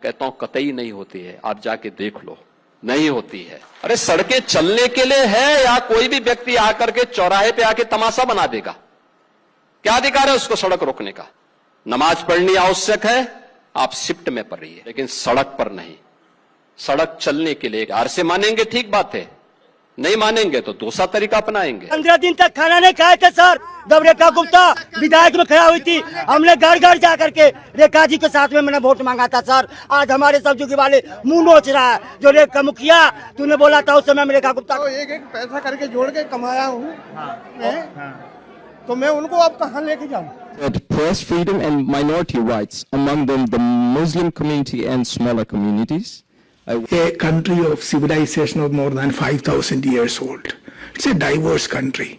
कहता हूं कतई नहीं होती है, आप जाके देख लो, नहीं होती है। अरे सड़कें चलने के लिए है या कोई भी व्यक्ति आकर के चौराहे पे आके तमाशा बना देगा? क्या अधिकार है उसको सड़क रोकने का? नमाज पढ़नी आवश्यक है, आप शिफ्ट में पढ़ रही है, लेकिन सड़क पर नहीं। सड़क चलने के लिए आर से मानेंगे, ठीक बात है, नहीं मानेंगे तो दूसरा तरीका अपनाएंगे। 15 दिन तक खाना नहीं खाए थे सर, जब रेखा गुप्ता विधायक में खड़ा हुई थी, हमने घर घर जा करके रेखा जी के साथ में मैंने वोट मांगा था सर। आज हमारे सब्जी वाले मुंह नोच रहा है, जो रेखा मुखिया तूने बोला था उस समय में रेखा गुप्ता तो एक पैसा करके जोड़ के कमाया हूँ, तो मैं उनको अब कहाँ लेके जाऊँ? Press freedom and minority rights, among them the Muslim community and smaller communities. A country of civilization of more than 5,000 years old. It's a diverse country.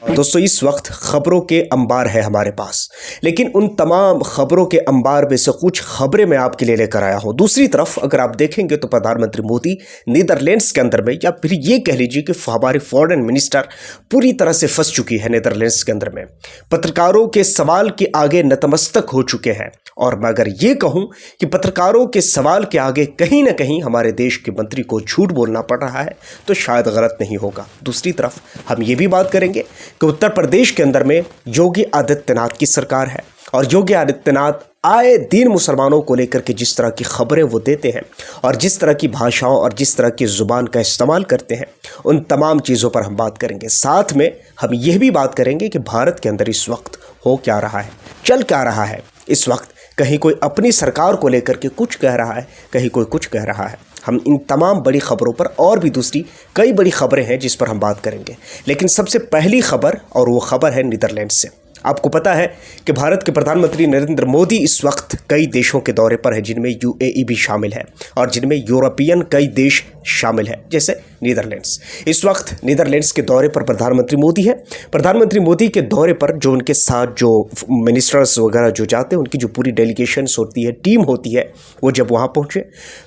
दोस्तों इस वक्त खबरों के अंबार है हमारे पास, लेकिन उन तमाम खबरों के अंबार में से कुछ खबरें मैं आपके लिए लेकर आया हूं। दूसरी तरफ अगर आप देखेंगे तो प्रधानमंत्री मोदी नीदरलैंड्स के अंदर में, या फिर ये कह लीजिए कि हमारे फॉरेन मिनिस्टर पूरी तरह से फंस चुकी है नीदरलैंड्स के अंदर में, पत्रकारों के सवाल के आगे नतमस्तक हो चुके हैं। और मैं अगर ये कहूं कि पत्रकारों के सवाल के आगे कहीं ना कहीं हमारे देश के मंत्री को झूठ बोलना पड़ रहा है तो शायद गलत नहीं होगा। दूसरी तरफ हम ये भी बात करेंगे कि उत्तर प्रदेश के अंदर में योगी आदित्यनाथ की सरकार है, और योगी आदित्यनाथ आए दिन मुसलमानों को लेकर के जिस तरह की खबरें वो देते हैं और जिस तरह की भाषाओं और जिस तरह की ज़ुबान का इस्तेमाल करते हैं, उन तमाम चीज़ों पर हम बात करेंगे। साथ में हम यह भी बात करेंगे कि भारत के अंदर इस वक्त हो क्या रहा है, चल क्या रहा है इस वक्त। कहीं कोई अपनी सरकार को लेकर के कुछ कह रहा है, कहीं कोई कुछ कह रहा है। हम इन तमाम बड़ी खबरों पर और भी दूसरी कई बड़ी खबरें हैं जिस पर हम बात करेंगे, लेकिन सबसे पहली खबर, और वो खबर है नीदरलैंड्स से। आपको पता है कि भारत के प्रधानमंत्री नरेंद्र मोदी इस वक्त कई देशों के दौरे पर है, जिनमें यूएई भी शामिल है और जिनमें यूरोपियन कई देश शामिल है, जैसे नीदरलैंड्स। इस वक्त नीदरलैंड्स के दौरे पर प्रधानमंत्री मोदी है। प्रधानमंत्री मोदी के दौरे पर जो उनके साथ जो मिनिस्टर्स वगैरह जो जाते हैं, उनकी जो पूरी डेलीगेशंस होती है, टीम होती है, वो जब वहाँ पहुँचे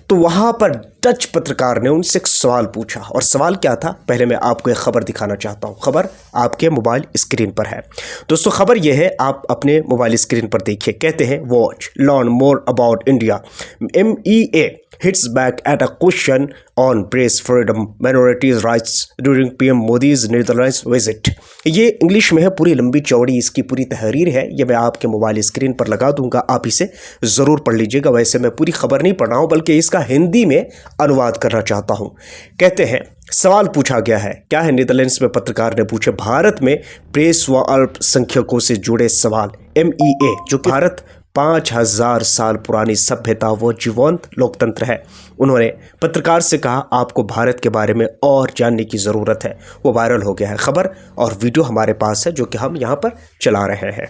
तो वहाँ पर डच पत्रकार ने उनसे एक सवाल पूछा। और सवाल क्या था, पहले मैं आपको एक खबर दिखाना चाहता हूँ। खबर आपके मोबाइल स्क्रीन पर है दोस्तों। खबर यह है, आप अपने मोबाइल स्क्रीन पर देखिए। कहते हैं watch learn more about India, MEA hits back at a question on press freedom minorities rights during PM Modi's Netherlands visit। ये इंग्लिश में है, पूरी लंबी चौड़ी इसकी पूरी तहरीर है। ये मैं आपके मोबाइल स्क्रीन पर लगा दूंगा, आप इसे ज़रूर पढ़ लीजिएगा। वैसे मैं पूरी खबर नहीं पढ़ रहा हूँ, बल्कि इसका हिंदी में अनुवाद करना चाहता हूँ। कहते हैं सवाल पूछा गया है, क्या है? नीदरलैंड्स में पत्रकार ने पूछे भारत में प्रेस व अल्पसंख्यकों से जुड़े सवाल। MEA जो कि भारत 5000 साल पुरानी सभ्यता व जीवंत लोकतंत्र है, उन्होंने पत्रकार से कहा आपको भारत के बारे में और जानने की ज़रूरत है। वो वायरल हो गया है। खबर और वीडियो हमारे पास है जो कि हम यहाँ पर चला रहे हैं।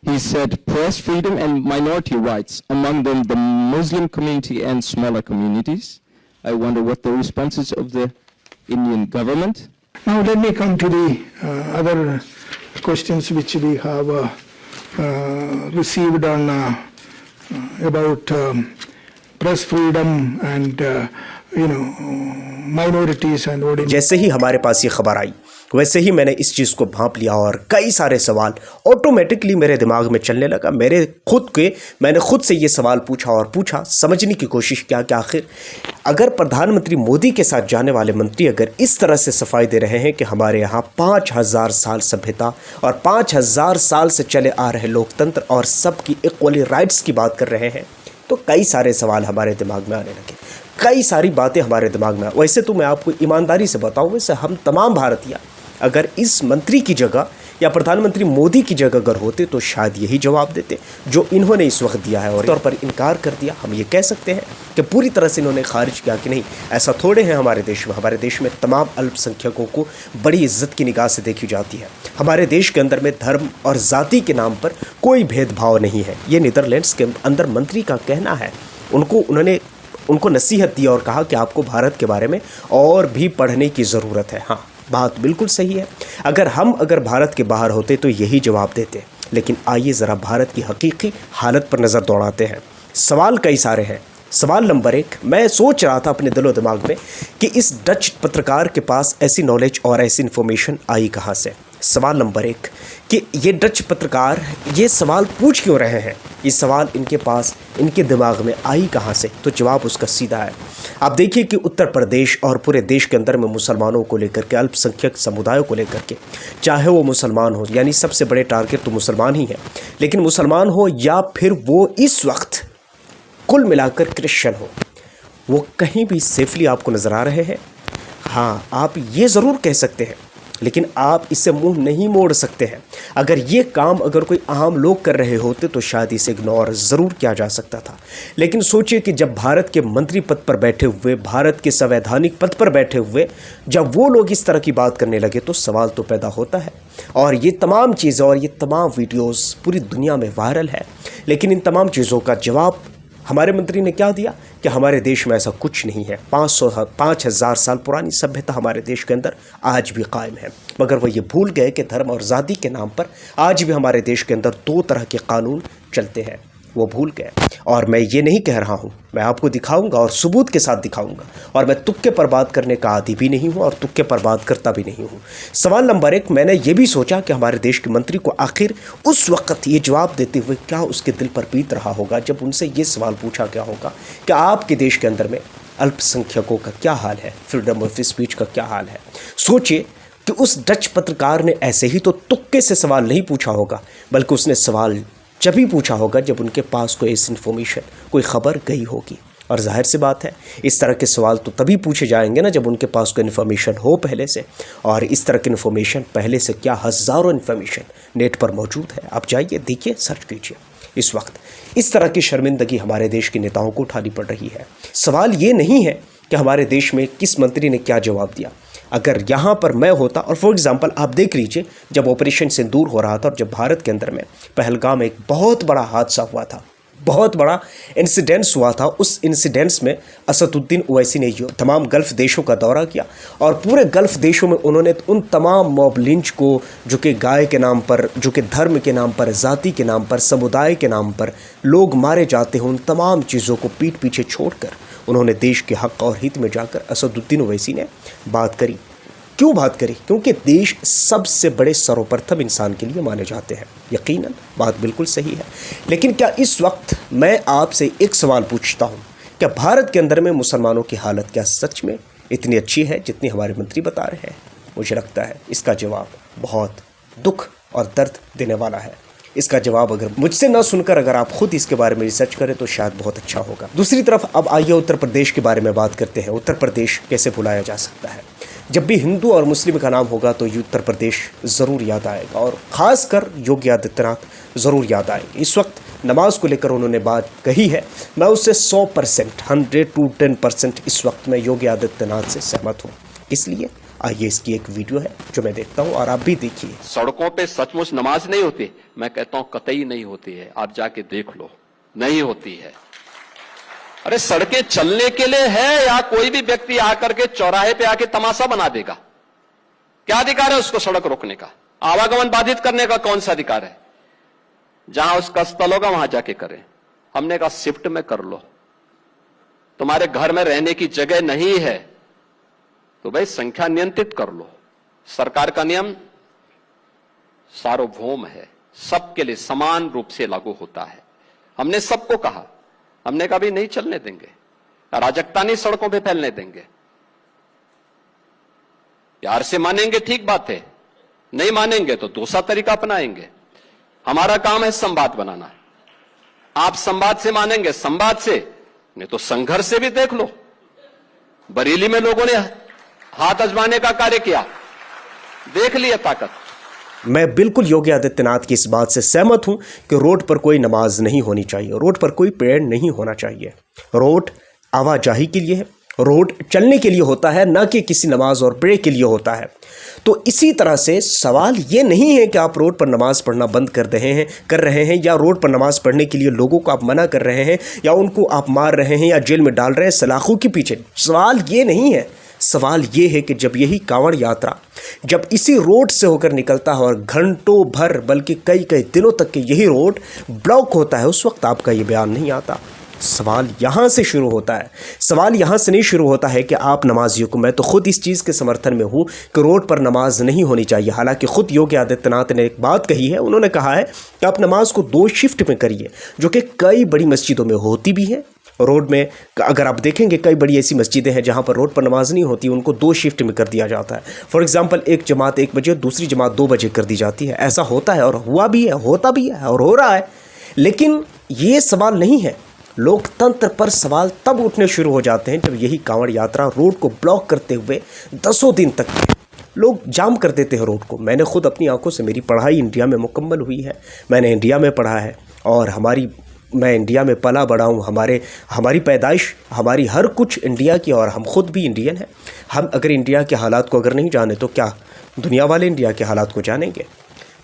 He said press freedom and minority rights, among them the Muslim community and smaller communities. I wonder what the responses of the Indian government. Now let me come to the other questions which we have received on about press freedom and minorities and what। जैसे ही हमारे पास ये खबर आई वैसे ही मैंने इस चीज़ को भांप लिया और कई सारे सवाल ऑटोमेटिकली मेरे दिमाग में चलने लगा। मैंने खुद से ये सवाल पूछा, समझने की कोशिश किया कि आखिर अगर प्रधानमंत्री मोदी के साथ जाने वाले मंत्री अगर इस तरह से सफाई दे रहे हैं कि हमारे यहाँ 5000 साल सभ्यता और 5000 साल से चले आ रहे लोकतंत्र और सबकी इक्वली राइट्स की बात कर रहे हैं, तो कई सारे सवाल हमारे दिमाग में आने लगे, कई सारी बातें हमारे दिमाग में। वैसे तो मैं आपको ईमानदारी से बताऊं, वैसे हम तमाम भारतीय अगर इस मंत्री की जगह या प्रधानमंत्री मोदी की जगह अगर होते तो शायद यही जवाब देते जो इन्होंने इस वक्त दिया है, और तौर पर इनकार कर दिया। हम ये कह सकते हैं कि पूरी तरह से इन्होंने खारिज किया कि नहीं, ऐसा थोड़े हैं हमारे देश में। हमारे देश में तमाम अल्पसंख्यकों को बड़ी इज्जत की निगाह से देखी जाती है। हमारे देश के अंदर में धर्म और जाति के नाम पर कोई भेदभाव नहीं है। ये नीदरलैंड्स के अंदर मंत्री का कहना है। उन्होंने उनको नसीहत दी और कहा कि आपको भारत के बारे में और भी पढ़ने की ज़रूरत है। हाँ, बात बिल्कुल सही है। अगर भारत के बाहर होते तो यही जवाब देते। लेकिन आइए ज़रा भारत की हकीकी हालत पर नज़र दौड़ाते हैं। सवाल कई सारे हैं। सवाल नंबर 1, मैं सोच रहा था अपने दिलो दिमाग में कि इस डच पत्रकार के पास ऐसी नॉलेज और ऐसी इन्फॉर्मेशन आई कहाँ से। सवाल नंबर 1 कि ये डच पत्रकार ये सवाल पूछ क्यों रहे हैं, ये सवाल इनके पास इनके दिमाग में आई कहाँ से? तो जवाब उसका सीधा है। आप देखिए कि उत्तर प्रदेश और पूरे देश के अंदर में मुसलमानों को लेकर के, अल्पसंख्यक समुदायों को लेकर के, चाहे वो मुसलमान हो, यानी सबसे बड़े टारगेट तो मुसलमान ही है, लेकिन मुसलमान हो या फिर वो इस वक्त कुल मिलाकर क्रिश्चियन हो, वो कहीं भी सेफली आपको नज़र आ रहे हैं। हाँ, आप ये ज़रूर कह सकते हैं, लेकिन आप इससे मुंह नहीं मोड़ सकते हैं। अगर ये काम अगर कोई आम लोग कर रहे होते तो शायद इसे इग्नोर ज़रूर किया जा सकता था। लेकिन सोचिए कि जब भारत के मंत्री पद पर बैठे हुए, भारत के संवैधानिक पद पर बैठे हुए, जब वो लोग इस तरह की बात करने लगे तो सवाल तो पैदा होता है। और ये तमाम चीज़ें और ये तमाम वीडियोज़ पूरी दुनिया में वायरल है। लेकिन इन तमाम चीज़ों का जवाब हमारे मंत्री ने क्या दिया कि हमारे देश में ऐसा कुछ नहीं है। 5,000 साल पुरानी सभ्यता हमारे देश के अंदर आज भी कायम है। मगर वो ये भूल गए कि धर्म और जाति के नाम पर आज भी हमारे देश के अंदर 2 तरह के कानून चलते हैं, वो भूल गए। और मैं ये नहीं कह रहा हूँ, मैं आपको दिखाऊंगा और सबूत के साथ दिखाऊंगा। और मैं तुक्के पर बात करने का आदी भी नहीं हूँ और तुक्के पर बात करता भी नहीं हूँ। सवाल नंबर 1, मैंने ये भी सोचा कि हमारे देश के मंत्री को आखिर उस वक्त ये जवाब देते हुए क्या उसके दिल पर बीत रहा होगा जब उनसे ये सवाल पूछा गया होगा कि आपके देश के अंदर में अल्पसंख्यकों का क्या हाल है, फ्रीडम ऑफ स्पीच का क्या हाल है। सोचिए कि उस डच पत्रकार ने ऐसे ही तो तुक्के से सवाल नहीं पूछा होगा, बल्कि उसने सवाल जब भी पूछा होगा जब उनके पास कोई ऐसी इन्फॉर्मेशन, कोई खबर गई होगी। और जाहिर सी बात है, इस तरह के सवाल तो तभी पूछे जाएंगे ना जब उनके पास कोई इन्फॉर्मेशन हो पहले से। और इस तरह की इन्फॉर्मेशन पहले से क्या हज़ारों इन्फॉर्मेशन नेट पर मौजूद है। आप जाइए, देखिए, सर्च कीजिए। इस वक्त इस तरह की शर्मिंदगी हमारे देश के नेताओं को उठानी पड़ रही है। सवाल ये नहीं है कि हमारे देश में किस मंत्री ने क्या जवाब दिया। अगर यहाँ पर मैं होता, और फॉर एग्जांपल आप देख लीजिए, जब ऑपरेशन सिंदूर हो रहा था और जब भारत के अंदर में पहलगाम में एक बहुत बड़ा हादसा हुआ था, बहुत बड़ा इंसिडेंस हुआ था, उस इंसिडेंस में असदुद्दीन ओवैसी ने तमाम गल्फ़ देशों का दौरा किया और पूरे गल्फ़ देशों में उन्होंने उन तमाम मॉब लिंच को, जो कि गाय के नाम पर, जो कि धर्म के नाम पर, जाति के नाम पर, समुदाय के नाम पर लोग मारे जाते हैं, उन तमाम चीज़ों को पीठ पीछे छोड़कर उन्होंने देश के हक़ और हित में जाकर असदुद्दीन ओवैसी ने बात करी। क्यों बात करी? क्योंकि देश सबसे बड़े सर्वप्रथम इंसान के लिए माने जाते हैं। यकीनन बात बिल्कुल सही है। लेकिन क्या इस वक्त मैं आपसे एक सवाल पूछता हूँ, क्या भारत के अंदर में मुसलमानों की हालत क्या सच में इतनी अच्छी है जितनी हमारे मंत्री बता रहे हैं? मुझे लगता है इसका जवाब बहुत दुख और दर्द देने वाला है। इसका जवाब अगर मुझसे ना सुनकर अगर आप खुद इसके बारे में रिसर्च करें तो शायद बहुत अच्छा होगा। दूसरी तरफ अब आइए उत्तर प्रदेश के बारे में बात करते हैं। उत्तर प्रदेश कैसे भुलाया जा सकता है? जब भी हिंदू और मुस्लिम का नाम होगा तो उत्तर प्रदेश ज़रूर याद आएगा, और ख़ासकर योगी आदित्यनाथ ज़रूर याद आएंगे। इस वक्त नमाज को लेकर उन्होंने बात कही है, मैं उससे 100%, 100 to 10% इस वक्त मैं योगी आदित्यनाथ से सहमत हूँ। इसलिए आइए, इसकी एक वीडियो है जो मैं देखता हूँ और आप भी देखिए। सड़कों पे सचमुच नमाज नहीं होती? मैं कहता हूं कतई नहीं होती है। आप जाके देख लो, नहीं होती है। अरे सड़कें चलने के लिए है या कोई भी व्यक्ति आकर के चौराहे पे आके तमाशा बना देगा? क्या अधिकार है उसको सड़क रोकने का? आवागमन बाधित करने का कौन सा अधिकार है? जहां उसका स्थल होगा वहां जाके करें। हमने कहा शिफ्ट में कर लो। तुम्हारे घर में रहने की जगह नहीं है तो भाई संख्या नियंत्रित कर लो। सरकार का नियम सार्वभौम है, सबके लिए समान रूप से लागू होता है। हमने सबको कहा, हमने कभी नहीं चलने देंगे, अराजकता नहीं सड़कों पे फैलने देंगे। प्यार से मानेंगे ठीक बात है, नहीं मानेंगे तो दूसरा तरीका अपनाएंगे। हमारा काम है संवाद बनाना। आप संवाद से मानेंगे, संवाद से, नहीं तो संघर्ष से भी देख लो। बरेली में लोगों ने हाथ आजमाने का कार्य किया, देख लिया ताकत। मैं बिल्कुल योगी आदित्यनाथ की इस बात से सहमत हूं कि रोड पर कोई नमाज नहीं होनी चाहिए, रोड पर कोई पेड़ नहीं होना चाहिए। रोड आवाजाही के लिए है, रोड चलने के लिए होता है, ना कि किसी नमाज और प्रे के लिए होता है। तो इसी तरह से सवाल ये नहीं है कि आप रोड पर नमाज पढ़ना बंद कर रहे हैं या रोड पर नमाज पढ़ने के लिए लोगों को आप मना कर रहे हैं या उनको आप मार रहे हैं या जेल में डाल रहे हैं सलाखों के पीछे। सवाल ये नहीं है। सवाल ये है कि जब यही कांवड़ यात्रा जब इसी रोड से होकर निकलता है और घंटों भर बल्कि कई दिनों तक के यही रोड ब्लॉक होता है, उस वक्त आपका ये बयान नहीं आता। सवाल यहाँ से शुरू होता है। सवाल यहाँ से नहीं शुरू होता है कि आप नमाजियों को, मैं तो खुद इस चीज़ के समर्थन में हूँ कि रोड पर नमाज नहीं होनी चाहिए। हालांकि खुद योगी आदित्यनाथ ने एक बात कही है, उन्होंने कहा है कि आप नमाज को 2 शिफ्ट में करिए, जो कि कई बड़ी मस्जिदों में होती भी है। रोड में अगर आप देखेंगे कई बड़ी ऐसी मस्जिदें हैं जहाँ पर रोड पर नमाज नहीं होती, उनको 2 शिफ्ट में कर दिया जाता है। फॉर एग्जांपल एक जमात 1 बजे और दूसरी जमात 2 बजे कर दी जाती है। ऐसा होता है और हुआ भी है, होता भी है और हो रहा है। लेकिन ये सवाल नहीं है। लोकतंत्र पर सवाल तब उठने शुरू हो जाते हैं जब यही कांवड़ यात्रा रोड को ब्लॉक करते हुए 10 दिन तक लोग जाम कर देते हैं रोड को। मैंने खुद अपनी आंखों से, मेरी पढ़ाई इंडिया में मुकम्मल हुई है, मैंने इंडिया में पढ़ा है और मैं इंडिया में पला बड़ा हूँ। हमारी पैदाइश, हमारी हर कुछ इंडिया की और हम खुद भी इंडियन हैं। हम अगर इंडिया के हालात को अगर नहीं जाने तो क्या दुनिया वाले इंडिया के हालात को जानेंगे?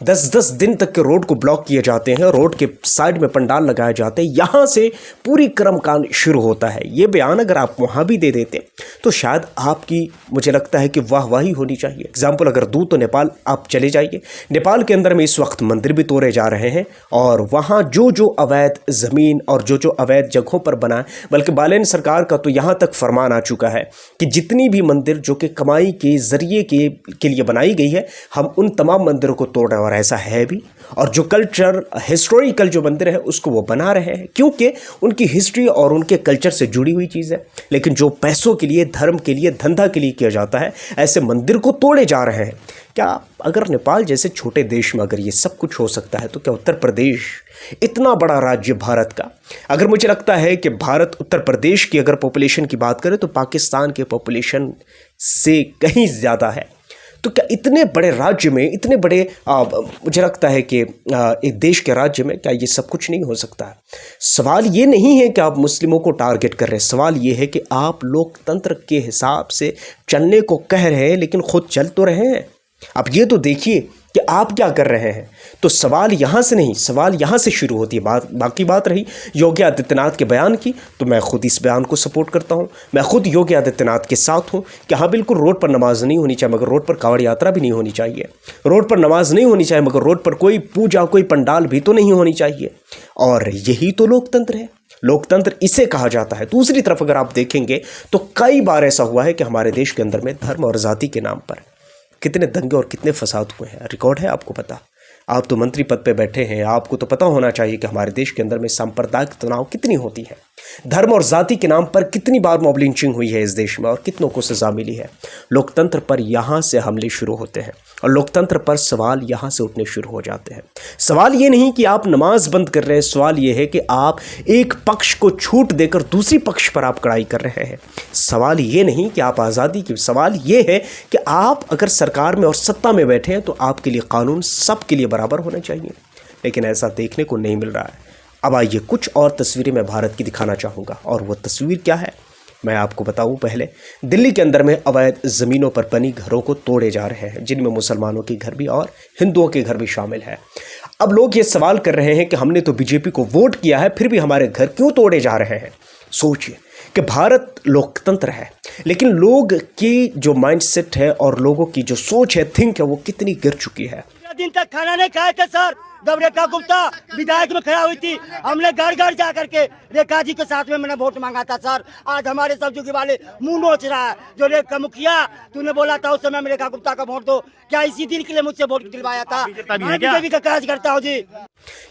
10 दिन तक के रोड को ब्लॉक किए जाते हैं, रोड के साइड में पंडाल लगाए जाते हैं, यहाँ से पूरी कर्मकांड शुरू होता है। ये बयान अगर आप वहाँ भी दे देते तो शायद आपकी, मुझे लगता है कि वाहवाही होनी चाहिए। एग्जाम्पल अगर दूँ तो नेपाल आप चले जाइए। नेपाल के अंदर में इस वक्त मंदिर भी तोड़े जा रहे हैं और वहाँ जो अवैध ज़मीन और जो अवैध जगहों पर बना है, बल्कि बालेन सरकार का तो यहाँ तक फरमान आ चुका है कि जितनी भी मंदिर जो कि कमाई के ज़रिए के लिए बनाई गई है, हम उन तमाम मंदिरों को तोड़ रहे हैं। और ऐसा है भी। और जो कल्चर, हिस्टोरिकल जो मंदिर है उसको वो बना रहे हैं क्योंकि उनकी हिस्ट्री और उनके कल्चर से जुड़ी हुई चीज़ है। लेकिन जो पैसों के लिए, धर्म के लिए, धंधा के लिए किया जाता है, ऐसे मंदिर को तोड़े जा रहे हैं। क्या अगर नेपाल जैसे छोटे देश में अगर ये सब कुछ हो सकता है तो क्या उत्तर प्रदेश, इतना बड़ा राज्य भारत का, अगर मुझे लगता है कि भारत, उत्तर प्रदेश की अगर पॉपुलेशन की बात करें तो पाकिस्तान के पॉपुलेशन से कहीं ज़्यादा है, तो क्या इतने बड़े राज्य में, इतने बड़े मुझे लगता है कि एक देश के राज्य में क्या ये सब कुछ नहीं हो सकता है? सवाल ये नहीं है कि आप मुस्लिमों को टारगेट कर रहे हैं, सवाल ये है कि आप लोकतंत्र के हिसाब से चलने को कह रहे हैं लेकिन खुद चल तो रहे हैं। आप ये तो देखिए कि आप क्या कर रहे हैं। तो सवाल यहाँ से नहीं, सवाल यहाँ से शुरू होती है। बाकी बात रही योगी आदित्यनाथ के बयान की, तो मैं खुद इस बयान को सपोर्ट करता हूँ। मैं खुद योगी आदित्यनाथ के साथ हूँ कि हाँ बिल्कुल रोड पर नमाज नहीं होनी चाहिए, मगर रोड पर कांवड़ यात्रा भी नहीं होनी चाहिए। रोड पर नमाज नहीं होनी चाहिए मगर रोड पर कोई पूजा, कोई पंडाल भी तो नहीं होनी चाहिए। और यही तो लोकतंत्र है। लोकतंत्र इसे कहा जाता है। दूसरी तरफ अगर आप देखेंगे तो कई बार ऐसा हुआ है कि हमारे देश के अंदर में धर्म और जाति के नाम पर कितने दंगे और कितने फसाद हुए हैं, रिकॉर्ड है आपको पता। आप तो मंत्री पद पे बैठे हैं, आपको तो पता होना चाहिए कि हमारे देश के अंदर में सांप्रदायिक तनाव कितनी होती है, धर्म और जाति के नाम पर कितनी बार मॉब लिंचिंग हुई है इस देश में और कितनों को सजा मिली है। लोकतंत्र पर यहाँ से हमले शुरू होते हैं और लोकतंत्र पर सवाल यहाँ से उठने शुरू हो जाते हैं। सवाल ये नहीं कि आप नमाज बंद कर रहे हैं, सवाल ये है कि आप एक पक्ष को छूट देकर दूसरी पक्ष पर आप कड़ाई कर रहे हैं। सवाल ये नहीं कि आप आज़ादी की, सवाल ये है कि आप अगर सरकार में और सत्ता में बैठे हैं तो आपके लिए कानून सबके लिए बराबर होना चाहिए, लेकिन ऐसा देखने को नहीं मिल रहा है। अब आइए कुछ और तस्वीरें मैं भारत की दिखाना चाहूँगा और वो तस्वीर क्या है मैं आपको बताऊं। पहले दिल्ली के अंदर में अवैध ज़मीनों पर बनी घरों को तोड़े जा रहे हैं, जिनमें मुसलमानों के घर भी और हिंदुओं के घर भी शामिल है। अब लोग ये सवाल कर रहे हैं कि हमने तो बीजेपी को वोट किया है, फिर भी हमारे घर क्यों तोड़े जा रहे हैं। सोचिए कि भारत लोकतंत्र है, लेकिन लोग की जो माइंडसेट है और लोगों की जो सोच है, थिंक है, वो कितनी गिर चुकी है। दिन तक खाना नहीं खाए थे सर, जब रेखा गुप्ता विधायक में खड़ा हुई थी, हमने घर घर जा करके रेखा जी के साथ में मैंने वोट मांगा था सर। आज हमारे सब्जी वाले मुंह नोच रहा है। जो रेखा मुखिया तूने बोला था उस समय में रेखा गुप्ता का वोट दो, क्या इसी दिन के लिए मुझसे वोट दिलवाया था? बीजेपी का कार्य करता हूँ जी।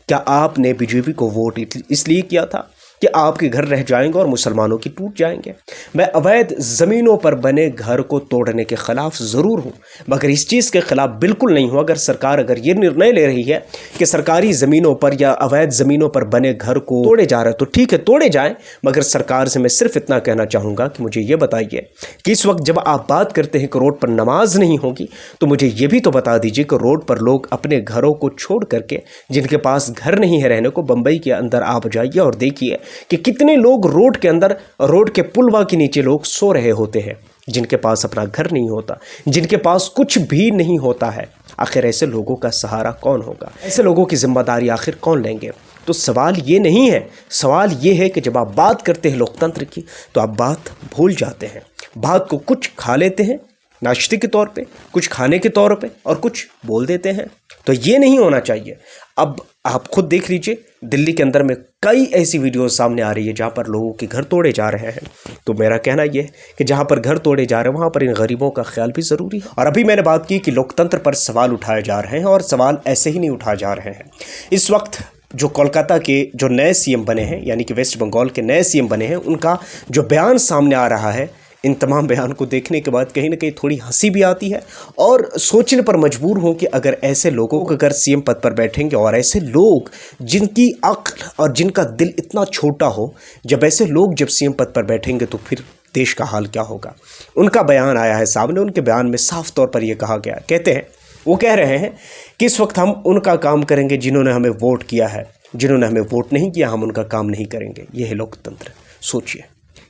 क्या आपने बीजेपी को वोट इसलिए किया था कि आपके घर रह जाएंगे और मुसलमानों की टूट जाएंगे? मैं अवैध ज़मीनों पर बने घर को तोड़ने के ख़िलाफ़ ज़रूर हूँ, मगर इस चीज़ के ख़िलाफ़ बिल्कुल नहीं हूँ अगर सरकार अगर ये निर्णय ले रही है कि सरकारी ज़मीनों पर या अवैध ज़मीनों पर बने घर को तोड़े जा रहे हैं तो ठीक है, तोड़े जाएँ। मगर सरकार से मैं सिर्फ इतना कहना चाहूँगा कि मुझे ये बताइए कि इस वक्त जब आप बात करते हैं कि रोड पर नमाज नहीं होगी, तो मुझे ये भी तो बता दीजिए कि रोड पर लोग अपने घरों को छोड़ करके, जिनके पास घर नहीं है रहने को, बम्बई के अंदर आप जाइए और देखिए कि कितने लोग रोड के अंदर, रोड के पुलवा के नीचे लोग सो रहे होते हैं, जिनके पास अपना घर नहीं होता, जिनके पास कुछ भी नहीं होता है। आखिर ऐसे लोगों का सहारा कौन होगा? ऐसे लोगों की जिम्मेदारी आखिर कौन लेंगे? तो सवाल ये नहीं है, सवाल ये है कि जब आप बात करते हैं लोकतंत्र की तो आप बात भूल जाते हैं। बात को कुछ खा लेते हैं नाश्ते के तौर पे, कुछ खाने के तौर पे, और कुछ बोल देते हैं। तो ये नहीं होना चाहिए। अब आप खुद देख लीजिए, दिल्ली के अंदर में कई ऐसी वीडियो सामने आ रही है जहाँ पर लोगों के घर तोड़े जा रहे हैं। तो मेरा कहना यह है कि जहाँ पर घर तोड़े जा रहे हैं वहाँ पर इन गरीबों का ख्याल भी ज़रूरी है। और अभी मैंने बात की कि लोकतंत्र पर सवाल उठाए जा रहे हैं, और सवाल ऐसे ही नहीं उठाए जा रहे हैं। इस वक्त जो कोलकाता के जो नए सीएम बने हैं, यानी कि वेस्ट बंगाल के नए सीएम बने हैं, उनका जो बयान सामने आ रहा है, इन तमाम बयान को देखने के बाद कहीं ना कहीं थोड़ी हंसी भी आती है और सोचने पर मजबूर हूँ कि अगर ऐसे लोगों को अगर सीएम पद पर बैठेंगे, और ऐसे लोग जिनकी अक्ल और जिनका दिल इतना छोटा हो, जब ऐसे लोग जब सीएम पद पर बैठेंगे तो फिर देश का हाल क्या होगा। उनका बयान आया है सामने। उनके बयान में साफ तौर पर यह कहा गया, कहते हैं, वो कह रहे हैं कि इस वक्त हम उनका काम करेंगे जिन्होंने हमें वोट किया है, जिन्होंने हमें वोट नहीं किया हम उनका काम नहीं करेंगे। यह है लोकतंत्र। सोचिए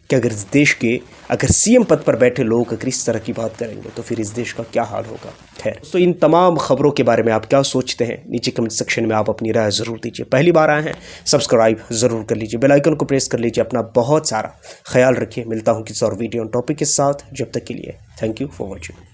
कि अगर इस देश के अगर सीएम पद पर बैठे लोग अगर इस तरह की बात करेंगे तो फिर इस देश का क्या हाल होगा। खैर, तो इन तमाम खबरों के बारे में आप क्या सोचते हैं, नीचे कमेंट सेक्शन में आप अपनी राय ज़रूर दीजिए। पहली बार आए हैं, सब्सक्राइब ज़रूर कर लीजिए, बेल आइकन को प्रेस कर लीजिए। अपना बहुत सारा ख्याल रखिए। मिलता हूँ किसी और वीडियो टॉपिक के साथ। जब तक के लिए थैंक यू फॉर वॉचिंग।